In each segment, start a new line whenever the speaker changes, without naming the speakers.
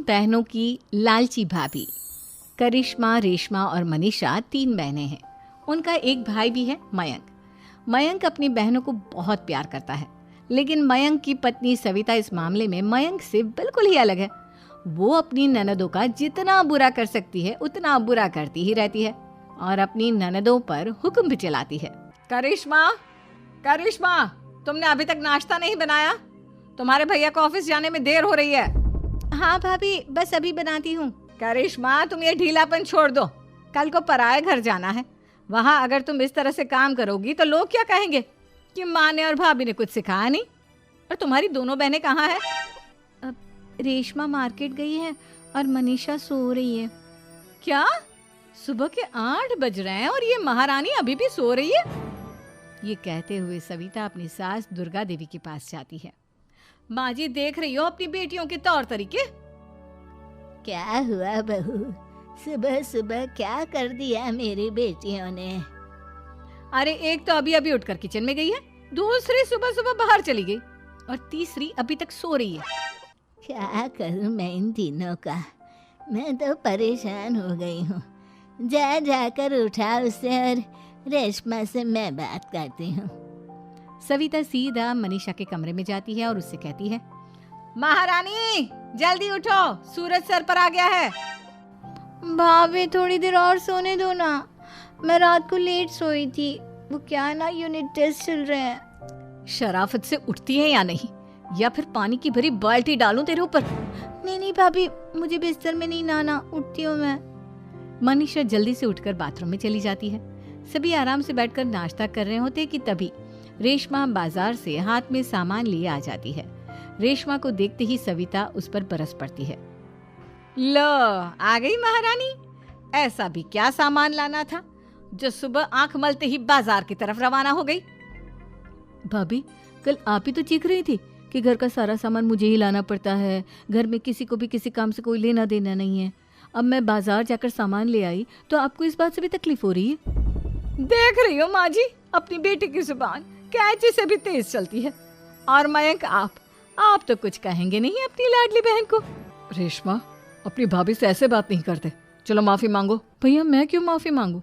बहनों की लालची भाभी। करिश्मा, रेशमा और मनीषा 3 बहनें हैं। उनका एक भाई भी है, मयंक। मयंक अपनी बहनों को बहुत प्यार करता है, लेकिन मयंक की पत्नी सविता इस मामले में मयंक से बिल्कुल ही अलग है। वो अपनी ननदों का जितना बुरा कर सकती है उतना बुरा करती ही रहती है और अपनी ननदों पर हुक्म भी चलाती है। करिश्मा, करिश्मा, तुमने अभी तक नाश्ता नहीं बनाया? तुम्हारे भैया को ऑफिस जाने में देर हो रही है। हाँ भाभी, बस अभी बनाती हूँ। करिश्मा, तुम ये ढीलापन छोड़ दो। कल को पराये घर जाना है। वहाँ अगर तुम इस तरह से काम करोगी तो लोग क्या कहेंगे कि माँ ने और भाभी ने कुछ सिखाया नहीं। और तुम्हारी दोनों बहनें कहाँ हैं? अब रेशमा मार्केट गई है और मनीषा सो रही है। क्या? सुबह के 8 बज रहे हैं और ये महारानी अभी भी सो रही है? ये कहते हुए सविता अपनी सास दुर्गा देवी के पास जाती है। माँ जी, देख रही हो अपनी बेटियों के तौर तरीके?
क्या हुआ बहू, सुबह सुबह क्या कर दिया मेरी बेटियों ने?
अरे एक तो अभी अभी उठकर किचन में गई है, दूसरी सुबह सुबह बाहर चली गई और तीसरी अभी तक सो रही है।
क्या करूं मैं इन तीनों का, मैं तो परेशान हो गई हूँ। जा जाकर उठा उसे और रेशमा से मैं बात करती हूँ।
सविता सीधा मनीषा के कमरे में जाती है और उससे कहती है, महारानी जल्दी उठो, सूरज सर पर आ गया है।
भाभी थोड़ी देर और सोने दो ना, मैं रात को लेट सोई थी। वो क्या ना, यूनिट टेस्ट चल रहे हैं।
शराफत से उठती है या नहीं, या फिर पानी की भरी बाल्टी डालूं तेरे ऊपर?
नहीं भाभी, मुझे बिस्तर में नहीं नहाना, उठती हूँ मैं।
मनीषा जल्दी से उठकर बाथरूम में चली जाती है। सभी आराम से बैठकर नाश्ता कर रहे होते कि तभी रेशमा बाजार से हाथ में सामान लिए आ जाती है। रेशमा को देखते ही सविता उस पर बरस पड़ती है। लो, आ गई महारानी। ऐसा भी क्या सामान लाना था जो सुबह आंख मलते ही बाजार की तरफ रवाना हो गई? भाभी, कल आप ही तो चीख रही थी कि घर का सारा सामान मुझे ही लाना पड़ता है, घर में किसी को भी किसी काम से कोई लेना देना नहीं है। अब मैं बाजार जाकर सामान ले आई तो आपको इस बात से भी तकलीफ हो रही है? देख रही हो माँ जी, अपनी बेटी की जुबान कैंची से भी तेज चलती है। और मयंक, आप तो कुछ कहेंगे नहीं अपनी लाडली बहन को। रेशमा, अपनी भाभी से ऐसे बात नहीं करते। चलो माफी मांगो। भैया, मैं क्यों माफी मांगू?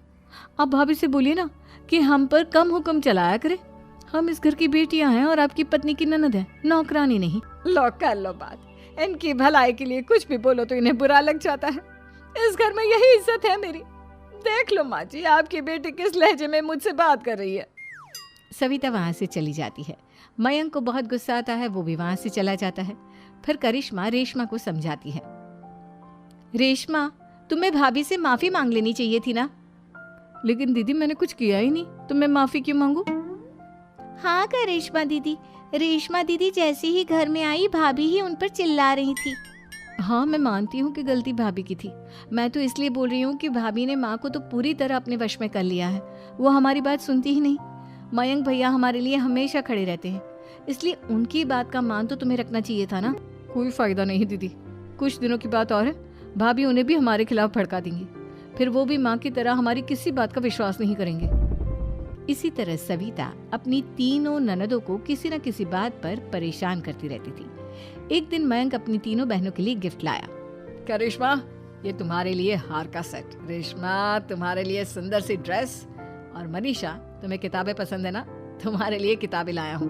आप भाभी से बोलिए ना कि हम पर कम हुक्म चलाया करे। हम इस घर की बेटियां हैं और आपकी पत्नी की ननद है, नौकरानी नहीं। लो कर लो बात। इनकी भलाई के लिए कुछ भी बोलो तो इन्हें बुरा लग जाता है। इस घर में यही इज्जत है मेरी। देख लो माँ जी, आपकी बेटी किस लहजे में मुझसे बात कर रही है। सविता वहां से चली जाती है। मयंक को बहुत गुस्सा आता है, वो भी वहां से चला जाता है। फिर करिश्मा रेशमा को समझाती है, रेशमा, तुम्हें भाभी से माफी मांग लेनी चाहिए थी ना। लेकिन दीदी, मैंने कुछ किया ही नहीं तो मैं माफी क्यों मांगू?
हाँ करिश्मा दीदी, रेशमा दीदी जैसे ही घर में आई भाभी ही उन पर चिल्ला रही थी।
हाँ, मैं मानती हूँ कि गलती भाभी की थी। मैं तो इसलिए बोल रही हूँ कि भाभी ने माँ को तो पूरी तरह अपने वश में कर लिया है। वो हमारी बात सुनती ही नहीं। मयंक भैया हमारे लिए हमेशा खड़े रहते हैं, इसलिए उनकी बात का मान तो तुम्हें रखना चाहिए था ना। कोई फायदा नहीं दीदी, कुछ दिनों की बात और है, भाभी उन्हें भी हमारे खिलाफ भड़का देंगी। फिर वो भी माँ की तरह हमारी किसी बात का विश्वास नहीं करेंगे। इसी तरह सविता अपनी तीनों ननदों को किसी न किसी बात पर परेशान करती रहती थी। एक दिन मयंक अपनी तीनों बहनों के लिए गिफ्ट लाया। क्या रेशमा, ये तुम्हारे लिए हार का सेट। रेशमा, तुम्हारे लिए सुंदर सी ड्रेस। और मनीषा, तुम्हें किताबें पसंद है ना, तुम्हारे लिए किताबें लाया हूँ।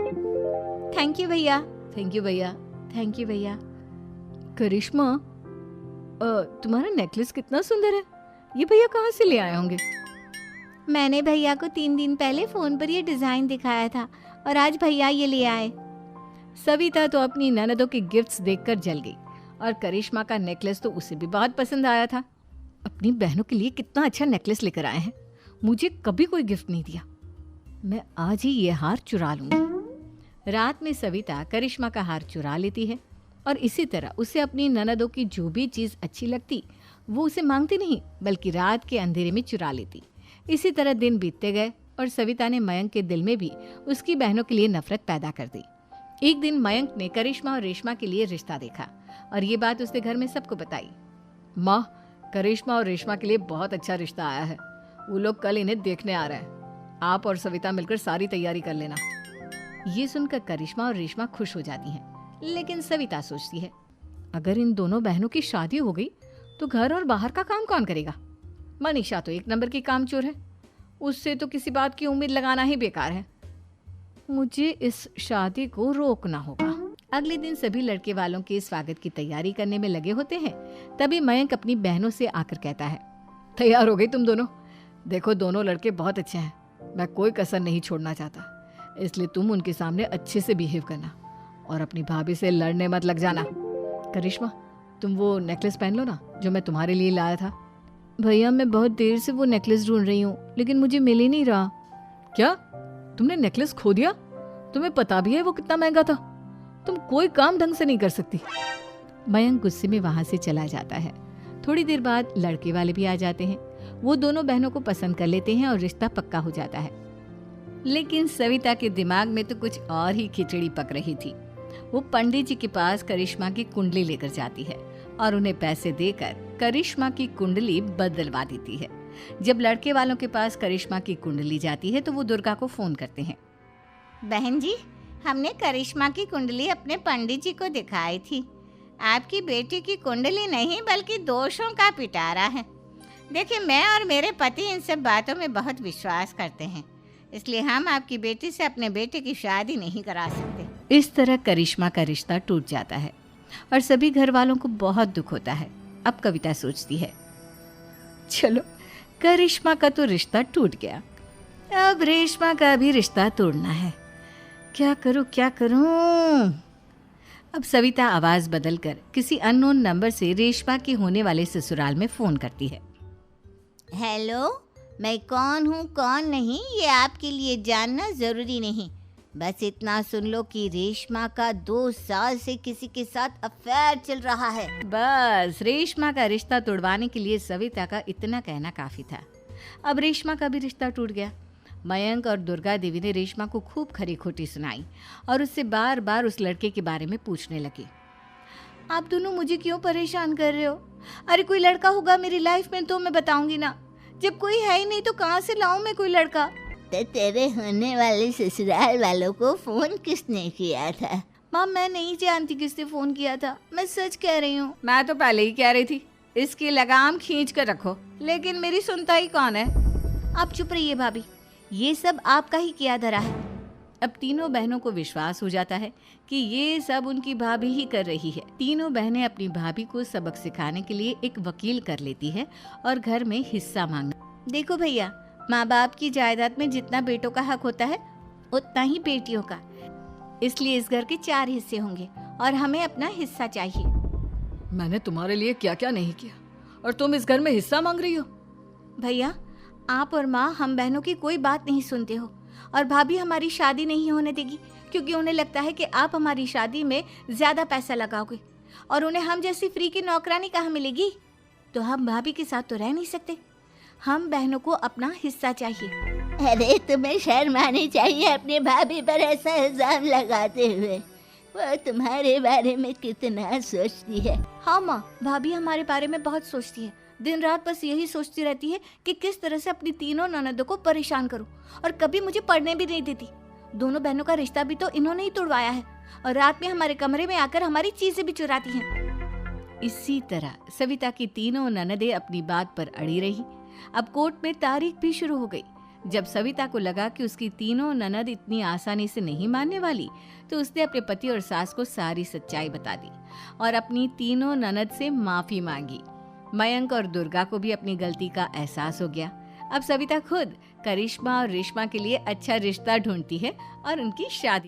थैंक यू भैया।
थैंक यू भैया। थैंक यू भैया। करिश्मा, तुम्हारा नेकलेस कितना सुंदर है, ये भैया कहाँ से ले आए होंगे?
मैंने भैया को 3 दिन पहले फोन पर ये डिजाइन दिखाया था और आज भैया ये ले आए।
सविता तो अपनी ननदों के गिफ्ट्स देखकर जल गई और करिश्मा का नेकलेस तो उसे भी बहुत पसंद आया था। अपनी बहनों के लिए कितना अच्छा नेकलेस लेकर आए हैं, मुझे कभी कोई गिफ्ट नहीं दिया। मैं आज ही ये हार चुरा लूंगी। रात में सविता करिश्मा का हार चुरा लेती है और इसी तरह उसे अपनी ननदों की जो भी चीज़ अच्छी लगती वो उसे मांगती नहीं, बल्कि रात के अंधेरे में चुरा लेती। इसी तरह दिन बीतते गए और सविता ने मयंक के दिल में भी उसकी बहनों के लिए नफरत पैदा कर दी। एक दिन मयंक ने करिश्मा और रेशमा के लिए रिश्ता देखा और ये बात उसने घर में सबको बताई। माँ, करिश्मा और रेशमा के लिए बहुत अच्छा रिश्ता आया है, वो लोग कल इन्हें देखने आ रहे हैं। आप और सविता मिलकर सारी तैयारी कर लेना। ये सुनकर करिश्मा और रेशमा खुश हो जाती हैं, लेकिन सविता सोचती है, अगर इन दोनों बहनों की शादी हो गई तो घर और बाहर का काम कौन करेगा? मनीषा तो एक नंबर की कामचोर है, उससे तो किसी बात की उम्मीद लगाना ही बेकार है। मुझे इस शादी को रोकना होगा। अगले दिन सभी लड़के वालों के स्वागत की तैयारी करने में लगे होते हैं। तभी मयंक अपनी बहनों से आकर कहता है, तैयार हो गई तुम दोनों? देखो दोनों लड़के बहुत अच्छे हैं, मैं कोई कसर नहीं छोड़ना चाहता, इसलिए तुम उनके सामने अच्छे से बिहेव करना और अपनी भाभी से लड़ने मत लग जाना। करिश्मा, तुम वो नेकलेस पहन लो ना जो मैं तुम्हारे लिए लाया था। भैया मैं बहुत देर से वो नेकलेस ढूंढ रही हूँ, लेकिन मुझे मिल ही नहीं रहा। क्या तुमने नेकलेस खो दिया? तुम्हें पता भी है वो कितना महंगा था? तुम कोई काम ढंग से नहीं कर सकती। मयंक गुस्से में वहां से चला जाता है। थोड़ी देर बाद लड़के वाले भी आ जाते हैं। वो दोनों बहनों को पसंद कर लेते हैं और रिश्ता पक्का हो जाता है। लेकिन सविता के दिमाग में तो कुछ और ही खिचड़ी पक रही थी। वो पंडित जी के पास करिश्मा की कुंडली लेकर जाती है और उन्हें पैसे देकर करिश्मा की कुंडली बदलवा देती है। जब लड़के वालों के पास करिश्मा की कुंडली जाती है तो वो दुर्गा को फोन करते हैं।
बहन जी, हमने करिश्मा की कुंडली अपने पंडित जी को दिखाई थी। आपकी बेटी की कुंडली नहीं बल्कि दोषों का पिटारा है। देखिए, मैं और मेरे पति इन सब बातों में बहुत विश्वास करते हैं, इसलिए हम आपकी बेटी से अपने बेटे की शादी नहीं करा सकते।
इस तरह करिश्मा का रिश्ता टूट जाता है और सभी घर वालों को बहुत दुख होता है। अब कविता सोचती है, चलो करिश्मा का तो रिश्ता टूट गया, अब रेशमा का भी रिश्ता तोड़ना है। क्या करूं? अब सविता आवाज बदलकर किसी अननोन नंबर से रेशमा के होने वाले ससुराल में फोन करती है।
हेलो, मैं कौन हूँ कौन नहीं ये आपके लिए जानना जरूरी नहीं, बस इतना सुन लो कि रेशमा का 2 साल से किसी के साथ अफेयर चल रहा है।
बस रेशमा का रिश्ता तोड़वाने के लिए सविता का इतना कहना काफी था। अब रेशमा का भी रिश्ता टूट गया। मयंक और दुर्गा देवी ने रेशमा को खूब खरी खोटी सुनाई और उससे बार बार उस लड़के के बारे में पूछने लगी। आप दोनों मुझे क्यों परेशान कर रहे हो? अरे कोई लड़का होगा मेरी लाइफ में तो मैं बताऊंगी ना, जब कोई है ही नहीं तो कहाँ से लाऊं मैं कोई लड़का?
तो तेरे होने वाले ससुराल वालों को फोन किसने किया था?
माँ मैं नहीं जानती किसने फोन किया था, मैं सच कह रही हूँ। मैं तो पहले ही कह रही थी इसकी लगाम खींच कर रखो, लेकिन मेरी सुनता ही कौन है।
आप चुप रहिए भाभी, ये सब आपका ही किया धरा है।
अब तीनों बहनों को विश्वास हो जाता है कि ये सब उनकी भाभी ही कर रही है। तीनों बहनें अपनी भाभी को सबक सिखाने के लिए एक वकील कर लेती है और घर में हिस्सा मांगना।
देखो भैया, माँ बाप की जायदाद में जितना बेटों का हक होता है उतना ही बेटियों का, इसलिए इस घर के 4 हिस्से होंगे और हमें अपना हिस्सा चाहिए।
मैंने तुम्हारे लिए क्या क्या नहीं किया और तुम इस घर में हिस्सा मांग रही हो?
भैया, आप और माँ हम बहनों की कोई बात नहीं सुनते हो और भाभी हमारी शादी नहीं होने देगी क्योंकि उन्हें लगता है कि आप हमारी शादी में ज्यादा पैसा लगाओगे और उन्हें हम जैसी फ्री की नौकरानी कहाँ मिलेगी। तो हम भाभी के साथ तो रह नहीं सकते, हम बहनों को अपना हिस्सा चाहिए। अरे तुम्हें शर्म आनी चाहिए अपनी भाभी पर ऐसा इल्जाम लगाते हुए। वो तुम्हारे बारे में कितना सोचती है। हाँ माँ, भाभी हमारे बारे में बहुत सोचती है, दिन रात बस यही सोचती रहती है कि किस तरह से अपनी तीनों ननदों को परेशान करूं और कभी मुझे पढ़ने भी नहीं देती। दोनों बहनों का रिश्ता भी तो इन्होंने ही तोड़वाया है और रात में हमारे कमरे में आकर हमारी चीजें भी चुराती हैं।
इसी तरह सविता की तीनों ननदें अपनी बात पर अड़ी रही। अब कोर्ट में तारीख भी शुरू हो गई। जब सविता को लगा कि उसकी तीनों ननद इतनी आसानी से नहीं मानने वाली, तो उसने अपने पति और सास को सारी सच्चाई बता दी और अपनी तीनों ननद से माफी मांगी। मयंक और दुर्गा को भी अपनी गलती का एहसास हो गया। अब सविता खुद करिश्मा और रेशमा के लिए अच्छा रिश्ता ढूंढती है और उनकी शादी